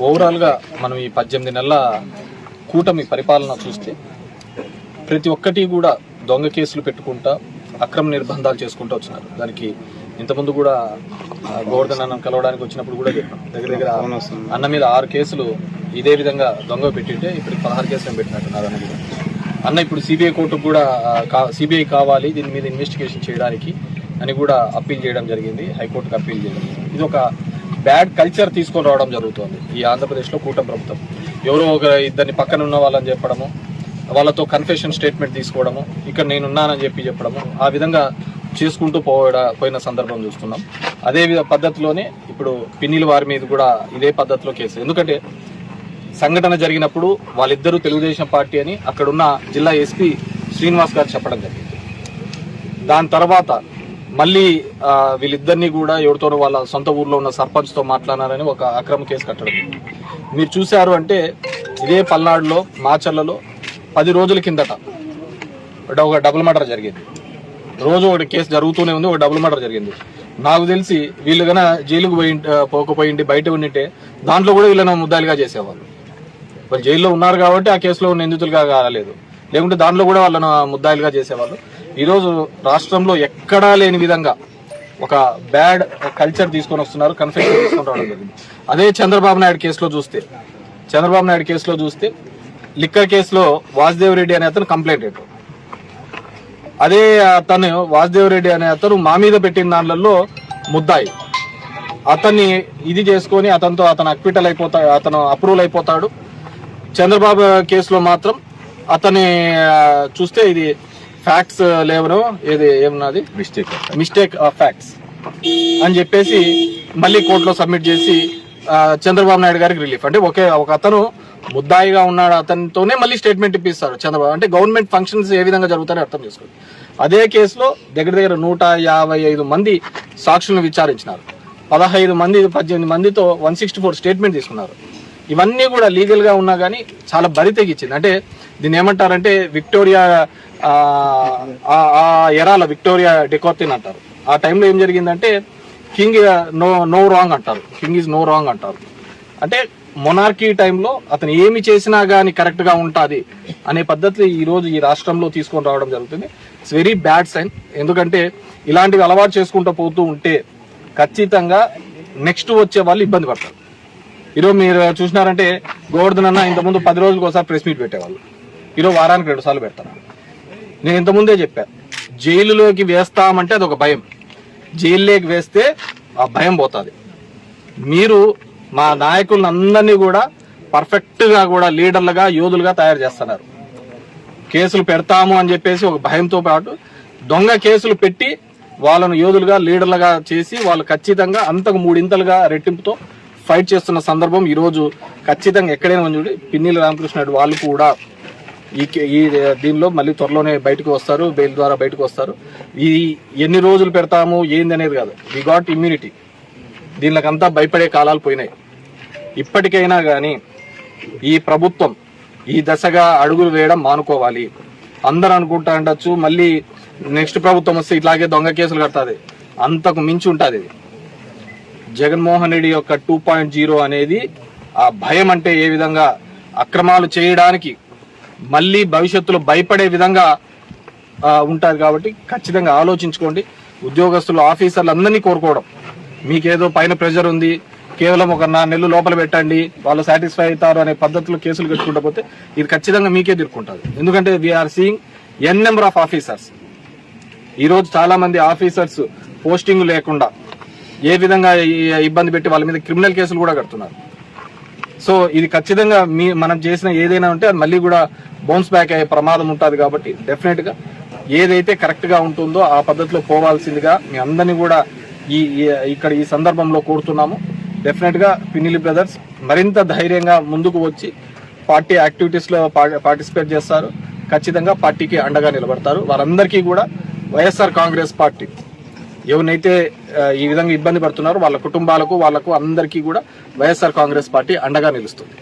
ఓవరాల్గా మనం ఈ 18 నెలల కూటమి పరిపాలన చూస్తే ప్రతి ఒక్కటి కూడా దొంగ కేసులు పెట్టుకుంటా అక్రమ నిర్బంధాలు చేసుకుంటూ వచ్చినారు. దానికి ఇంతకుముందు కూడా గోవర్ధన్ అన్నం కలవడానికి వచ్చినప్పుడు కూడా చెప్పాం, దగ్గర అన్న మీద 6 కేసులు ఇదే విధంగా దొంగ పెట్టింటే ఇప్పుడు 16 కేసులు పెట్టినట్టున్నారు అన్న మీద. అన్న ఇప్పుడు సిబిఐ కోర్టుకు కూడా సిబిఐ కావాలి దీని మీద ఇన్వెస్టిగేషన్ చేయడానికి అని కూడా అప్పీల్ చేయడం జరిగింది, హైకోర్టుకు అప్పీల్ చేయడం. ఇది ఒక బ్యాడ్ కల్చర్ తీసుకొని రావడం జరుగుతుంది ఈ ఆంధ్రప్రదేశ్లో కూటమి ప్రభుత్వం. ఎవరో ఒక ఇద్దరిని పక్కన ఉన్న వాళ్ళని చెప్పడము, వాళ్ళతో కన్ఫెషన్ స్టేట్మెంట్ తీసుకోవడము, ఇక్కడ నేనున్నానని చెప్పడము, ఆ విధంగా చేసుకుంటూ పోయిన సందర్భం చూస్తున్నాం. అదే పద్ధతిలోనే ఇప్పుడు పిన్నిల వారి మీద కూడా ఇదే పద్ధతిలో కేసు. ఎందుకంటే సంఘటన జరిగినప్పుడు వాళ్ళిద్దరూ తెలుగుదేశం పార్టీ అని అక్కడున్న జిల్లా ఎస్పీ శ్రీనివాస్ గారు చెప్పడం జరిగింది. దాని తర్వాత మళ్ళీ వీళ్ళిద్దరినీ కూడా ఎవరితోనో వాళ్ళ సొంత ఊర్లో ఉన్న సర్పంచ్తో మాట్లాడారని ఒక అక్రమ కేసు కట్టడం. మీరు చూశారు అంటే ఇదే పల్నాడులో మాచర్లలో 10 రోజుల కిందట ఒక డబుల్ మర్డర్ జరిగింది. రోజు ఒకటి కేసు జరుగుతూనే ఉంది, ఒక డబుల్ మర్డర్ జరిగింది. నాకు తెలిసి వీళ్ళు కన్నా జైలుకు పోకపోయింది బయట ఉండింటే దాంట్లో కూడా వీళ్ళని ముద్దాయిలుగా చేసేవాళ్ళు. వాళ్ళు జైల్లో ఉన్నారు కాబట్టి ఆ కేసులో నిందితులుగా కాలేదు, లేకుంటే దాంట్లో కూడా వాళ్ళను ముద్దాయిలుగా చేసేవాళ్ళు. ఈరోజు రాష్ట్రంలో ఎక్కడా లేని విధంగా ఒక బ్యాడ్ కల్చర్ తీసుకొని వస్తున్నారు, కన్ఫెషన్ తీసుకొని రావడం జరిగింది. అదే చంద్రబాబు నాయుడు కేసులో చూస్తే లిక్కర్ కేసులో వాసుదేవ్ రెడ్డి అనే అతను కంప్లైంట్. అదే అతను వాసుదేవ్ రెడ్డి అనే అతను మా మీద పెట్టిన దాంట్లో ముద్దాయి. అతన్ని ఇది చేసుకొని అతను అక్విటల్ అయిపోతాడు, అతను అప్రూవల్ అయిపోతాడు. చంద్రబాబు కేసులో మాత్రం అతని చూస్తే ఇది ఫ్యాక్ట్స్ లేవను, ఇది ఏమన్నది మిస్టేక్ ఆఫ్ ఫ్యాక్ట్స్ అని చెప్పేసి మళ్ళీ కోర్టులో సబ్మిట్ చేసి చంద్రబాబు నాయుడు గారికి రిలీఫ్. అంటే ఒక అతను ముద్దాయిగా ఉన్నాడు, అతనితోనే మళ్ళీ స్టేట్మెంట్ ఇప్పిస్తారు చంద్రబాబు. అంటే గవర్నమెంట్ ఫంక్షన్స్ ఏ విధంగా జరుగుతాయో అర్థం చేసుకోండి. అదే కేసులో దగ్గర 155 మంది సాక్షులను విచారించినారు, 18 మందితో 164 స్టేట్మెంట్ తీసుకున్నారు. ఇవన్నీ కూడా లీగల్ గా ఉన్నా కానీ చాలా బరి తెగించింది. అంటే దీన్ని ఏమంటారంటే విక్టోరియా ఎరాల విక్టోరియా డెకోర్తిన్ అంటారు. ఆ టైంలో ఏం జరిగిందంటే కింగ్ నో రాంగ్ అంటారు, కింగ్ ఈజ్ నో రాంగ్ అంటారు. అంటే మొనార్కీ టైంలో అతను ఏమి చేసినా కానీ కరెక్ట్ గా ఉంటుంది అనే పద్ధతి ఈ రోజు ఈ రాష్ట్రంలో తీసుకొని రావడం జరుగుతుంది. It's very bad sign. ఎందుకంటే ఇలాంటివి అలవాటు చేసుకుంటూ పోతూ ఉంటే ఖచ్చితంగా నెక్స్ట్ వచ్చే వాళ్ళు ఇబ్బంది పడతారు. ఈరోజు మీరు చూసినారంటే గోవర్ధన్ అన్న ఇంతకుముందు 10 రోజులకు ఒకసారి ప్రెస్ మీట్ పెట్టేవాళ్ళు, ఈరోజు వారానికి 2 సార్లు పెడతారు. నేను ఇంతకుముందే చెప్పా, జైలులోకి వేస్తామంటే అది ఒక భయం, జైల్లోకి వేస్తే ఆ భయం పోతుంది. మీరు మా నాయకులను అందరినీ కూడా పర్ఫెక్ట్గా కూడా లీడర్లుగా యోధులుగా తయారు చేస్తున్నారు. కేసులు పెడతాము అని చెప్పేసి ఒక భయంతో పాటు దొంగ కేసులు పెట్టి వాళ్ళను యోధులుగా లీడర్లుగా చేసి వాళ్ళు ఖచ్చితంగా అంతకు 3 ఇంతలుగా రెట్టింపుతో ఫైట్ చేస్తున్న సందర్భం ఈరోజు ఖచ్చితంగా ఎక్కడైనా చూడండి. పిన్నిల రామకృష్ణ వాళ్ళు కూడా ఈ దీనిలో మళ్ళీ త్వరలోనే బయటకు వస్తారు, బెయిల్ ద్వారా బయటకు వస్తారు. ఈ ఎన్ని రోజులు పెడతాము ఏంది అనేది కాదు, వి గాట్ ఇమ్యూనిటీ. దీనికంతా భయపడే కాలాలు పోయినాయి. ఇప్పటికైనా కానీ ఈ ప్రభుత్వం ఈ దశగా అడుగులు వేయడం మానుకోవాలి. అందరూ అనుకుంటా ఉండొచ్చు మళ్ళీ నెక్స్ట్ ప్రభుత్వం వస్తే ఇట్లాగే దొంగ కేసులు కడుతుంది, అంతకు మించి ఉంటుంది. జగన్మోహన్ రెడ్డి యొక్క 2.0 అనేది ఆ భయం అంటే ఏ విధంగా అక్రమాలు చేయడానికి మళ్ళీ భవిష్యత్తులో భయపడే విధంగా ఉంటుంది. కాబట్టి ఖచ్చితంగా ఆలోచించుకోండి. ఉద్యోగస్తులు ఆఫీసర్లు అందరినీ కోరుకోవడం, మీకేదో పైన ప్రెషర్ ఉంది కేవలం ఒక 4 నెలలు లోపల పెట్టండి వాళ్ళు సాటిస్ఫై అవుతారు అనే పద్ధతిలో కేసులు కట్టుకుంటూ పోతే ఇది ఖచ్చితంగా మీకే తిరుక్కుంటుంది. ఎందుకంటే we are seeing n number of officers. ఈరోజు చాలా మంది ఆఫీసర్స్ పోస్టింగ్ లేకుండా ఏ విధంగా ఇబ్బంది పెట్టి వాళ్ళ మీద క్రిమినల్ కేసులు కూడా కడుతున్నారు. సో ఇది ఖచ్చితంగా మనం చేసిన ఏదైనా ఉంటే అది మళ్ళీ కూడా బౌన్స్ బ్యాక్ అయ్యే ప్రమాదం ఉంటుంది. కాబట్టి డెఫినెట్ గా ఏదైతే కరెక్ట్ గా ఉంటుందో ఆ పద్ధతిలో పోవాల్సిందిగా మీ అందరినీ కూడా ఇక్కడ ఈ సందర్భంలో కోరుతున్నాము. డెఫినెట్ గా పిన్నిలి బ్రదర్స్ మరింత ధైర్యంగా ముందుకు వచ్చి పార్టీ యాక్టివిటీస్ లో పార్టిసిపేట్ చేస్తారు, ఖచ్చితంగా పార్టీకి అండగా నిలబడతారు. వారందరికీ కూడా వైఎస్ఆర్ కాంగ్రెస్ పార్టీ ఎవరినైతే ఈ విధంగా ఇబ్బంది పడుతున్నారో వాళ్ళ కుటుంబాలకు వాళ్ళకు అందరికీ కూడా వైఎస్ఆర్ కాంగ్రెస్ పార్టీ అండగా నిలుస్తుంది.